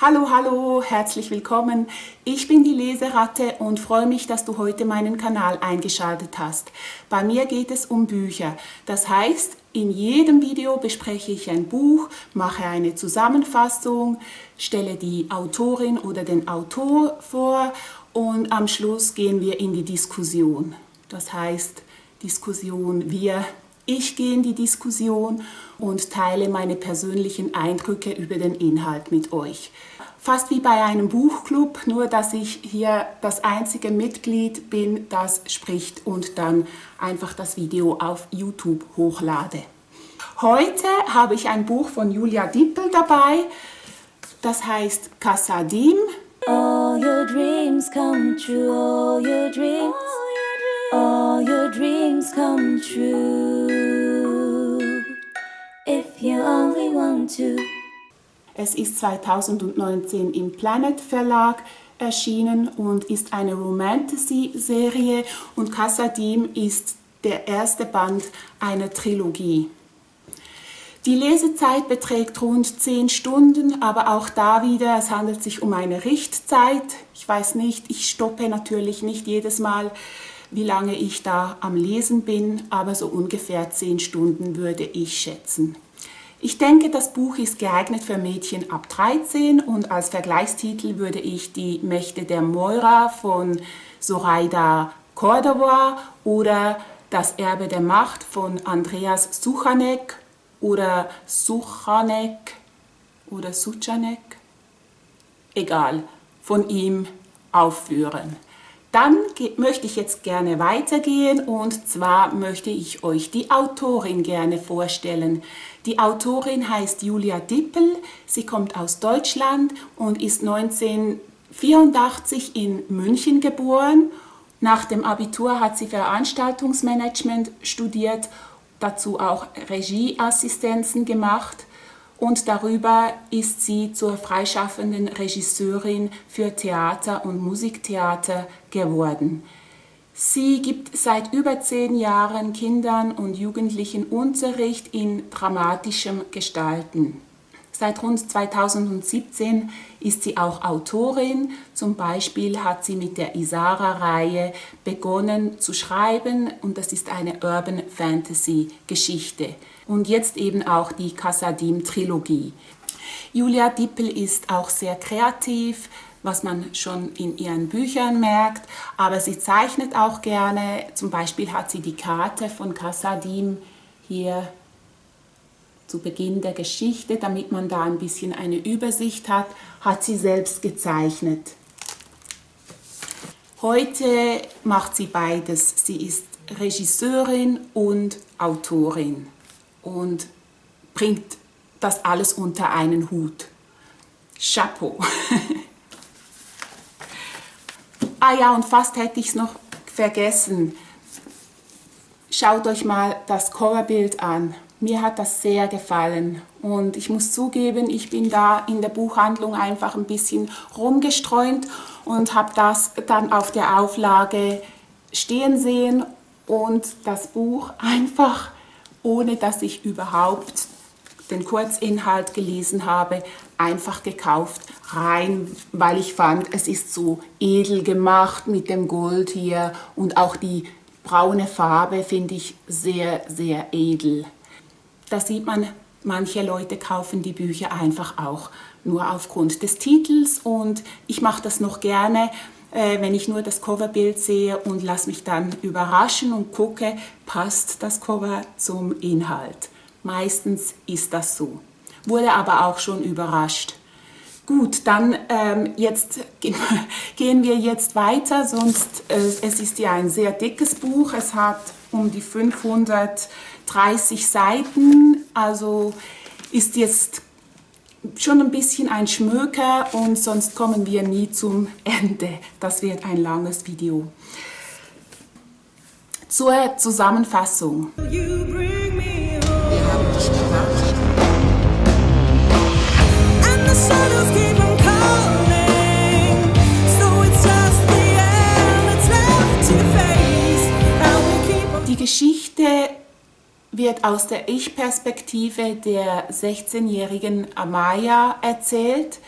Hallo, hallo, herzlich willkommen. Ich bin die Leseratte und freue mich, dass du heute meinen Kanal eingeschaltet hast. Bei mir geht es um Bücher. Das heißt, in jedem Video bespreche ich ein Buch, mache eine Zusammenfassung, stelle die Autorin oder den Autor vor und am Schluss gehen wir in die Diskussion. Das heißt, ich gehe in die Diskussion und teile meine persönlichen Eindrücke über den Inhalt mit euch. Fast wie bei einem Buchclub, nur dass ich hier das einzige Mitglied bin, das spricht und dann einfach das Video auf YouTube hochlade. Heute habe ich ein Buch von Julia Dippel dabei, das heißt Kassadim. All your dreams come true, all your dreams. All your dreams come true, if you only want to. Es ist 2019 im Planet Verlag erschienen und ist eine Romantasy-Serie und Kassadim ist der erste Band einer Trilogie. Die Lesezeit beträgt rund 10 Stunden, aber auch da wieder, es handelt sich um eine Richtzeit. Ich weiß nicht, ich stoppe natürlich nicht jedes Mal, wie lange ich da am Lesen bin, aber so ungefähr 10 Stunden würde ich schätzen. Ich denke, das Buch ist geeignet für Mädchen ab 13 und als Vergleichstitel würde ich die Mächte der Moira von Zoraida Cordova oder Das Erbe der Macht von Andreas Suchanek oder Suchanek, egal, von ihm aufführen. Dann möchte ich jetzt gerne weitergehen und zwar möchte ich euch die Autorin gerne vorstellen. Die Autorin heißt Julia Dippel, sie kommt aus Deutschland und ist 1984 in München geboren. Nach dem Abitur hat sie Veranstaltungsmanagement studiert, dazu auch Regieassistenzen gemacht. Und darüber ist sie zur freischaffenden Regisseurin für Theater und Musiktheater geworden. Sie gibt seit über 10 Jahren Kindern und Jugendlichen Unterricht in dramatischem Gestalten. Seit rund 2017 ist sie auch Autorin. Zum Beispiel hat sie mit der Isara-Reihe begonnen zu schreiben und das ist eine Urban Fantasy Geschichte. Und jetzt eben auch die Kassadim-Trilogie. Julia Dippel ist auch sehr kreativ, was man schon in ihren Büchern merkt, aber sie zeichnet auch gerne. Zum Beispiel hat sie die Karte von Kassadim hier zu Beginn der Geschichte, damit man da ein bisschen eine Übersicht hat, hat sie selbst gezeichnet. Heute macht sie beides. Sie ist Regisseurin und Autorin und bringt das alles unter einen Hut. Chapeau! Ah ja, und fast hätte ich es noch vergessen. Schaut euch mal das Coverbild an. Mir hat das sehr gefallen und ich muss zugeben, ich bin da in der Buchhandlung einfach ein bisschen rumgestreunt und habe das dann auf der Auflage stehen sehen und das Buch einfach, ohne dass ich überhaupt den Kurzinhalt gelesen habe, einfach gekauft, rein, weil ich fand, es ist so edel gemacht mit dem Gold hier und auch die braune Farbe finde ich sehr, sehr edel. Da sieht man, manche Leute kaufen die Bücher einfach auch nur aufgrund des Titels und ich mache das noch gerne, wenn ich nur das Coverbild sehe und lasse mich dann überraschen und gucke, passt das Cover zum Inhalt. Meistens ist das so. Wurde aber auch schon überrascht. Gut, dann gehen wir jetzt weiter, sonst es ist ja ein sehr dickes Buch. Es hat um die 530 Seiten, also ist jetzt schon ein bisschen ein Schmöker und sonst kommen wir nie zum Ende. Das wird ein langes Video. Zur Zusammenfassung. Die Geschichte wird aus der Ich-Perspektive der 16-jährigen Amaya erzählt.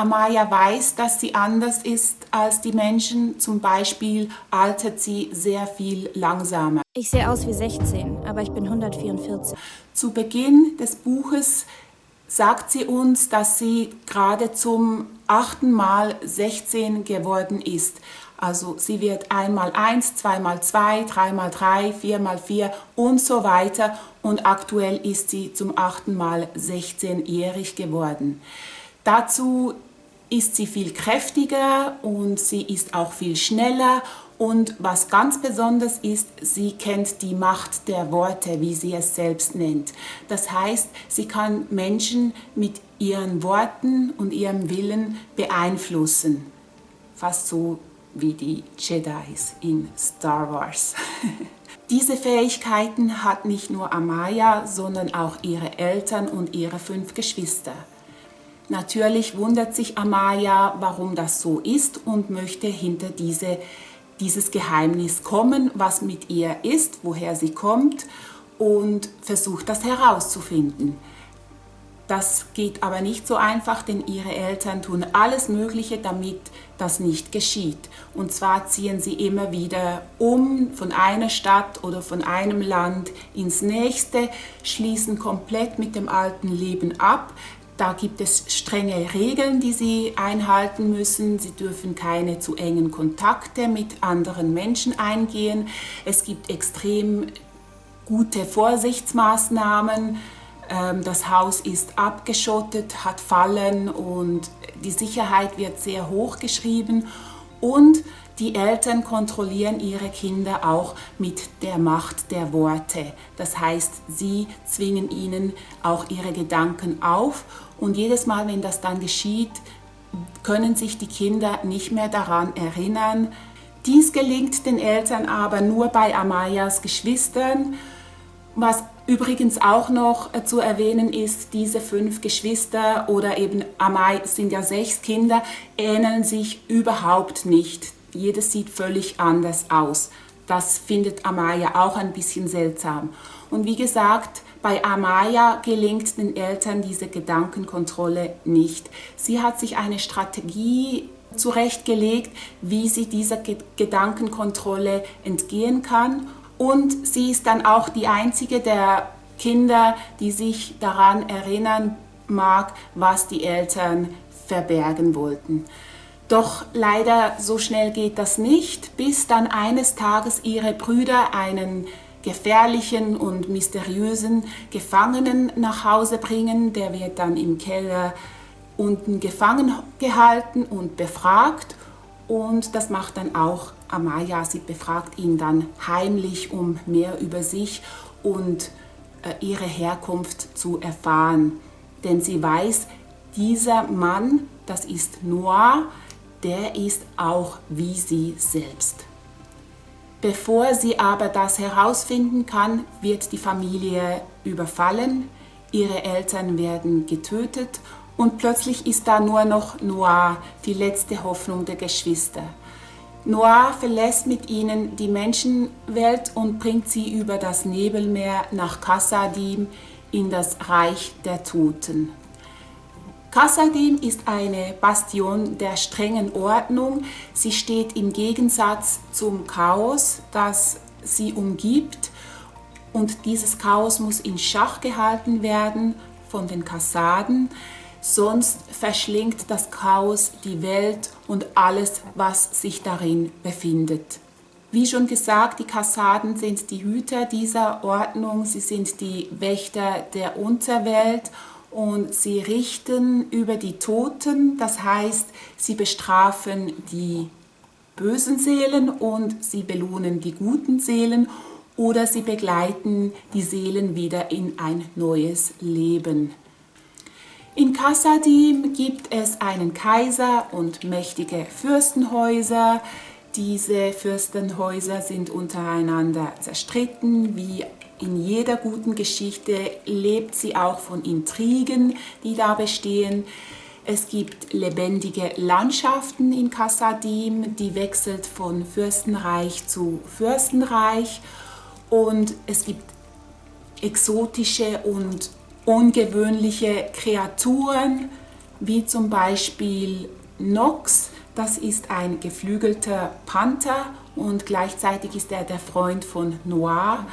Amaya weiß, dass sie anders ist als die Menschen. Zum Beispiel altert sie sehr viel langsamer. Ich sehe aus wie 16, aber ich bin 144. Zu Beginn des Buches sagt sie uns, dass sie gerade zum 8. Mal 16 geworden ist. Also sie wird 1x1, 2x2, 3x3, 4x4 und so weiter. Und aktuell ist sie zum 8. Mal 16-jährig geworden. Dazu ist sie viel kräftiger und sie ist auch viel schneller. Und was ganz besonders ist, sie kennt die Macht der Worte, wie sie es selbst nennt. Das heißt, sie kann Menschen mit ihren Worten und ihrem Willen beeinflussen. Fast so wie die Jedis in Star Wars. Diese Fähigkeiten hat nicht nur Amaya, sondern auch ihre Eltern und ihre 5 Geschwister. Natürlich wundert sich Amaya, warum das so ist und möchte hinter dieses Geheimnis kommen, was mit ihr ist, woher sie kommt und versucht das herauszufinden. Das geht aber nicht so einfach, denn ihre Eltern tun alles Mögliche, damit das nicht geschieht. Und zwar ziehen sie immer wieder um von einer Stadt oder von einem Land ins nächste, schließen komplett mit dem alten Leben ab. Da gibt es strenge Regeln, die sie einhalten müssen. Sie dürfen keine zu engen Kontakte mit anderen Menschen eingehen. Es gibt extrem gute Vorsichtsmaßnahmen. Das Haus ist abgeschottet, hat Fallen und die Sicherheit wird sehr hoch geschrieben. Und die Eltern kontrollieren ihre Kinder auch mit der Macht der Worte. Das heißt, sie zwingen ihnen auch ihre Gedanken auf. Und jedes Mal, wenn das dann geschieht, können sich die Kinder nicht mehr daran erinnern. Dies gelingt den Eltern aber nur bei Amayas Geschwistern. Was übrigens auch noch zu erwähnen ist, diese 5 Geschwister oder eben Amaya, es sind ja 6 Kinder, ähneln sich überhaupt nicht. Jedes sieht völlig anders aus. Das findet Amaya auch ein bisschen seltsam. Und wie gesagt, bei Amaya gelingt den Eltern diese Gedankenkontrolle nicht. Sie hat sich eine Strategie zurechtgelegt, wie sie dieser Gedankenkontrolle entgehen kann. Und sie ist dann auch die einzige der Kinder, die sich daran erinnern mag, was die Eltern verbergen wollten. Doch leider so schnell geht das nicht, bis dann eines Tages ihre Brüder einen gefährlichen und mysteriösen Gefangenen nach Hause bringen. Der wird dann im Keller unten gefangen gehalten und befragt. Und das macht dann auch Amaya. Sie befragt ihn dann heimlich, um mehr über sich und ihre Herkunft zu erfahren. Denn sie weiß, dieser Mann, das ist Noah, der ist auch wie sie selbst. Bevor sie aber das herausfinden kann, wird die Familie überfallen, ihre Eltern werden getötet und plötzlich ist da nur noch Noah, die letzte Hoffnung der Geschwister. Noah verlässt mit ihnen die Menschenwelt und bringt sie über das Nebelmeer nach Kassadim in das Reich der Toten. Kassadim ist eine Bastion der strengen Ordnung. Sie steht im Gegensatz zum Chaos, das sie umgibt. Und dieses Chaos muss in Schach gehalten werden von den Kassaden. Sonst verschlingt das Chaos die Welt und alles, was sich darin befindet. Wie schon gesagt, die Kassaden sind die Hüter dieser Ordnung. Sie sind die Wächter der Unterwelt. Und sie richten über die Toten, das heißt, sie bestrafen die bösen Seelen und sie belohnen die guten Seelen oder sie begleiten die Seelen wieder in ein neues Leben. In Kassadim gibt es einen Kaiser und mächtige Fürstenhäuser. Diese Fürstenhäuser sind untereinander zerstritten, wie in jeder guten Geschichte lebt sie auch von Intrigen, die da bestehen. Es gibt lebendige Landschaften in Kassadim, die wechselt von Fürstenreich zu Fürstenreich. Und es gibt exotische und ungewöhnliche Kreaturen, wie zum Beispiel Nox. Das ist ein geflügelter Panther und gleichzeitig ist er der Freund von Noir.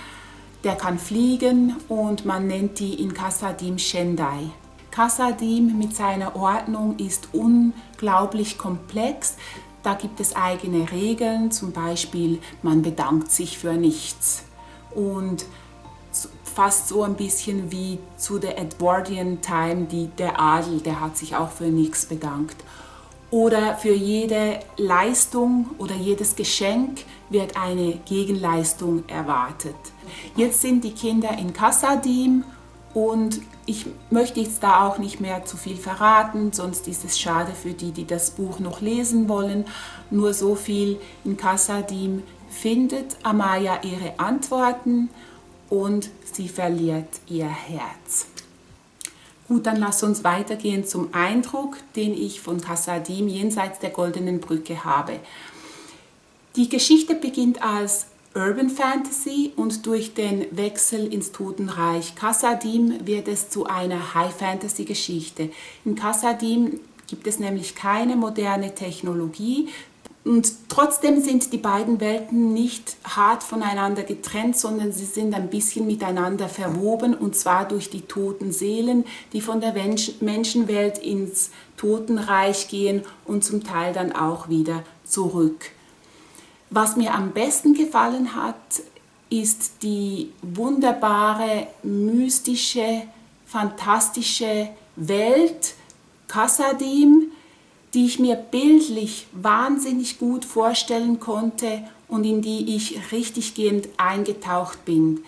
Der kann fliegen und man nennt die in Kasadim Shendai. Kasadim mit seiner Ordnung ist unglaublich komplex. Da gibt es eigene Regeln, zum Beispiel man bedankt sich für nichts. Und fast so ein bisschen wie zu der Edwardian Time, der Adel, der hat sich auch für nichts bedankt. Oder für jede Leistung oder jedes Geschenk wird eine Gegenleistung erwartet. Jetzt sind die Kinder in Kasadim und ich möchte jetzt da auch nicht mehr zu viel verraten, sonst ist es schade für die, die das Buch noch lesen wollen. Nur so viel: in Kasadim findet Amaya ihre Antworten und sie verliert ihr Herz. Gut, dann lass uns weitergehen zum Eindruck, den ich von Kasadim jenseits der Goldenen Brücke habe. Die Geschichte beginnt als Urban Fantasy und durch den Wechsel ins Totenreich Kasadim wird es zu einer High Fantasy Geschichte. In Kasadim gibt es nämlich keine moderne Technologie und trotzdem sind die beiden Welten nicht hart voneinander getrennt, sondern sie sind ein bisschen miteinander verwoben, und zwar durch die toten Seelen, die von der Menschenwelt ins Totenreich gehen und zum Teil dann auch wieder zurück. Was mir am besten gefallen hat, ist die wunderbare, mystische, fantastische Welt Kasadim, die ich mir bildlich wahnsinnig gut vorstellen konnte und in die ich richtiggehend eingetaucht bin.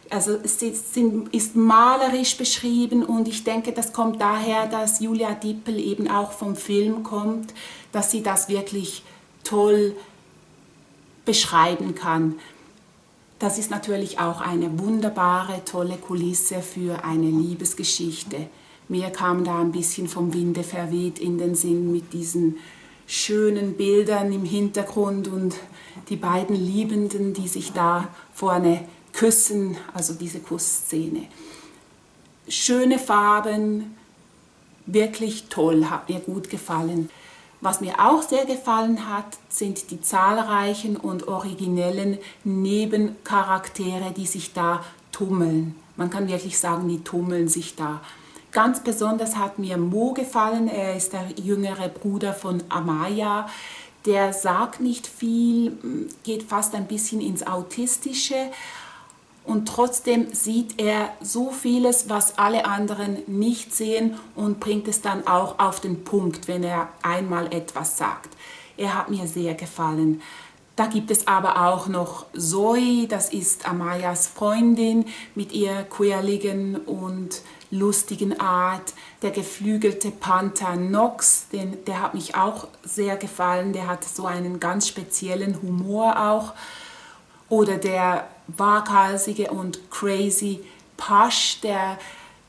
Also es ist malerisch beschrieben und ich denke, das kommt daher, dass Julia Dippel eben auch vom Film kommt, dass sie das wirklich toll beschreiben kann. Das ist natürlich auch eine wunderbare, tolle Kulisse für eine Liebesgeschichte. Mir kam da ein bisschen vom Winde verweht in den Sinn mit diesen schönen Bildern im Hintergrund und die beiden Liebenden, die sich da vorne küssen, also diese Kussszene. Schöne Farben, wirklich toll, hat mir gut gefallen. Was mir auch sehr gefallen hat, sind die zahlreichen und originellen Nebencharaktere, die sich da tummeln. Man kann wirklich sagen, die tummeln sich da. Ganz besonders hat mir Mo gefallen, er ist der jüngere Bruder von Amaya. Der sagt nicht viel, geht fast ein bisschen ins Autistische. Und trotzdem sieht er so vieles, was alle anderen nicht sehen, und bringt es dann auch auf den Punkt, wenn er einmal etwas sagt. Er hat mir sehr gefallen. Da gibt es aber auch noch Zoe, das ist Amayas Freundin mit ihrer quirligen und lustigen Art. Der geflügelte Panther Nox, der hat mich auch sehr gefallen, der hat so einen ganz speziellen Humor auch. Oder der waghalsige und crazy Pasch, der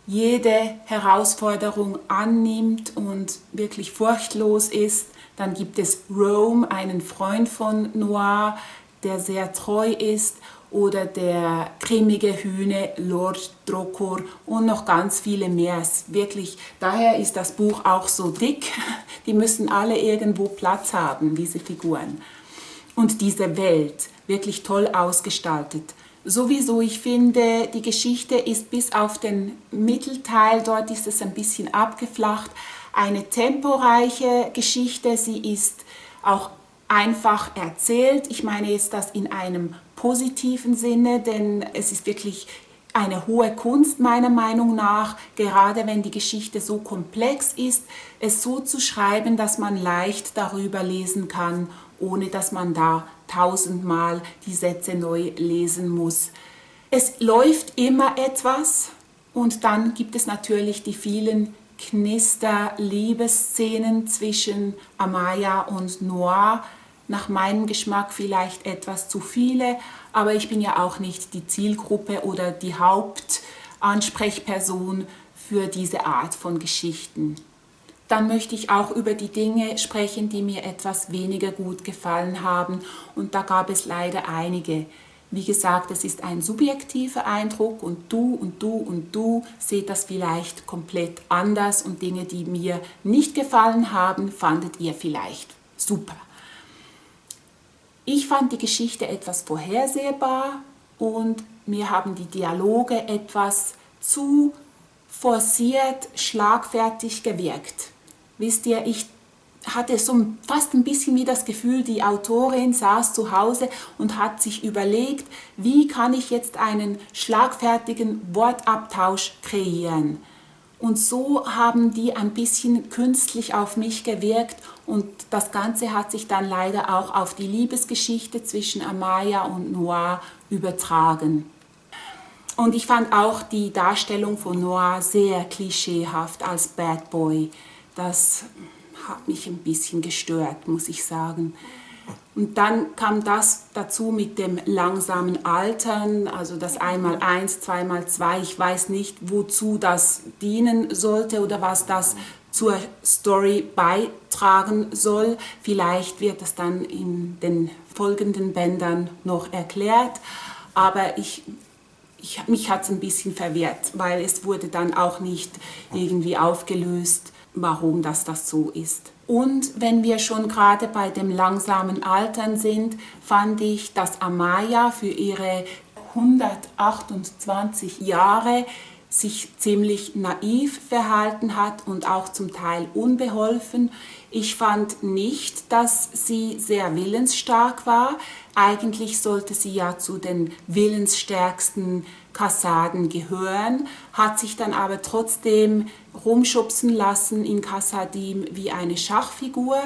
jede Herausforderung annimmt und wirklich furchtlos ist. Dann gibt es Rome, einen Freund von Noir, der sehr treu ist. Oder der grimmige Hühne Lord Drokor und noch ganz viele mehr. Wirklich, daher ist das Buch auch so dick. Die müssen alle irgendwo Platz haben, diese Figuren. Und diese Welt, wirklich toll ausgestaltet. Sowieso, ich finde, die Geschichte ist bis auf den Mittelteil, dort ist es ein bisschen abgeflacht, eine temporeiche Geschichte. Sie ist auch einfach erzählt. Ich meine jetzt das in einem positiven Sinne, denn es ist wirklich eine hohe Kunst meiner Meinung nach, gerade wenn die Geschichte so komplex ist, es so zu schreiben, dass man leicht darüber lesen kann, ohne dass man da 1000-mal die Sätze neu lesen muss. Es läuft immer etwas und dann gibt es natürlich die vielen Knister-Liebesszenen zwischen Amaya und Noir. Nach meinem Geschmack vielleicht etwas zu viele, aber ich bin ja auch nicht die Zielgruppe oder die Hauptansprechperson für diese Art von Geschichten. Dann möchte ich auch über die Dinge sprechen, die mir etwas weniger gut gefallen haben, und da gab es leider einige. Wie gesagt, es ist ein subjektiver Eindruck und du seht das vielleicht komplett anders und Dinge, die mir nicht gefallen haben, fandet ihr vielleicht super. Ich fand die Geschichte etwas vorhersehbar und mir haben die Dialoge etwas zu forciert, schlagfertig gewirkt. Wisst ihr, ich hatte so fast ein bisschen wie das Gefühl, die Autorin saß zu Hause und hat sich überlegt, wie kann ich jetzt einen schlagfertigen Wortabtausch kreieren. Und so haben die ein bisschen künstlich auf mich gewirkt und das Ganze hat sich dann leider auch auf die Liebesgeschichte zwischen Amaya und Noir übertragen. Und ich fand auch die Darstellung von Noir sehr klischeehaft als Bad Boy. Das hat mich ein bisschen gestört, muss ich sagen. Und dann kam das dazu mit dem langsamen Altern, also das 1x1, 2x2. Ich weiß nicht, wozu das dienen sollte oder was das zur Story beitragen soll. Vielleicht wird das dann in den folgenden Bändern noch erklärt. Aber mich hat es ein bisschen verwirrt, weil es wurde dann auch nicht irgendwie aufgelöst, warum das so ist. Und wenn wir schon gerade bei dem langsamen Altern sind, fand ich, dass Amaya für ihre 128 Jahre sich ziemlich naiv verhalten hat und auch zum Teil unbeholfen. Ich fand nicht, dass sie sehr willensstark war. Eigentlich sollte sie ja zu den willensstärksten Kassaden gehören, hat sich dann aber trotzdem rumschubsen lassen in Kassadim wie eine Schachfigur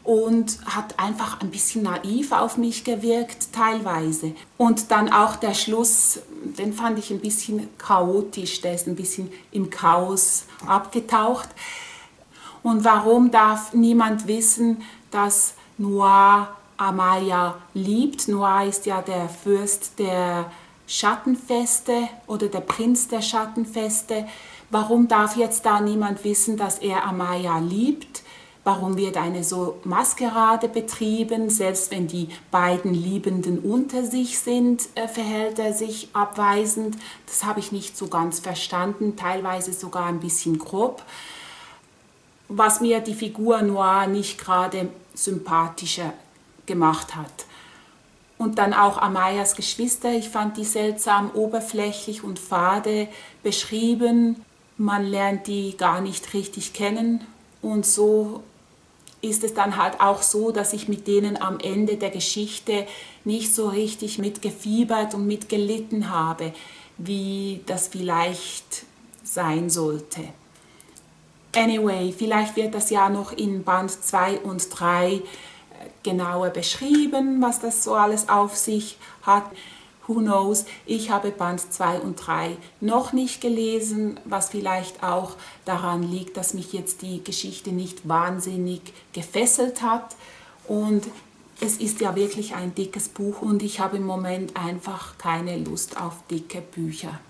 und hat einfach ein bisschen naiv auf mich gewirkt, teilweise. Und dann auch der Schluss, den fand ich ein bisschen chaotisch, der ist ein bisschen im Chaos abgetaucht. Und warum darf niemand wissen, dass Noir Amaya liebt? Noir ist ja der Fürst der Schattenfeste oder der Prinz der Schattenfeste. Warum darf jetzt da niemand wissen, dass er Amaya liebt? Warum wird eine so Maskerade betrieben? Selbst wenn die beiden Liebenden unter sich sind, verhält er sich abweisend. Das habe ich nicht so ganz verstanden, teilweise sogar ein bisschen grob. Was mir die Figur Noir nicht gerade sympathischer gemacht hat. Und dann auch Amayas Geschwister, ich fand die seltsam oberflächlich und fade beschrieben. Man lernt die gar nicht richtig kennen und so ist es dann halt auch so, dass ich mit denen am Ende der Geschichte nicht so richtig mitgefiebert und mitgelitten habe, wie das vielleicht sein sollte. Anyway, vielleicht wird das ja noch in Band 2 und 3 genauer beschrieben, was das so alles auf sich hat. Who knows? Ich habe Band 2 und 3 noch nicht gelesen, was vielleicht auch daran liegt, dass mich jetzt die Geschichte nicht wahnsinnig gefesselt hat. Und es ist ja wirklich ein dickes Buch und ich habe im Moment einfach keine Lust auf dicke Bücher.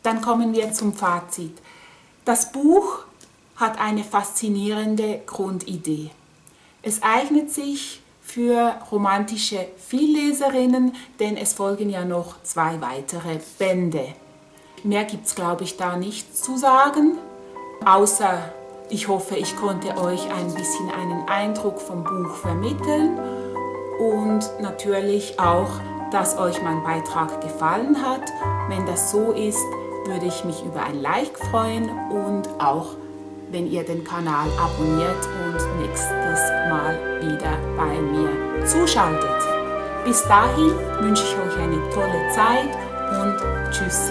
Dann kommen wir zum Fazit. Das Buch hat eine faszinierende Grundidee. Es eignet sich für romantische Vielleserinnen, denn es folgen ja noch 2 weitere Bände. Mehr gibt es, glaube ich, da nicht zu sagen, außer ich hoffe, ich konnte euch ein bisschen einen Eindruck vom Buch vermitteln und natürlich auch, dass euch mein Beitrag gefallen hat. Wenn das so ist, würde ich mich über ein Like freuen und auch wenn ihr den Kanal abonniert und nächstes Mal wieder bei mir zuschaltet. Bis dahin wünsche ich euch eine tolle Zeit und tschüss.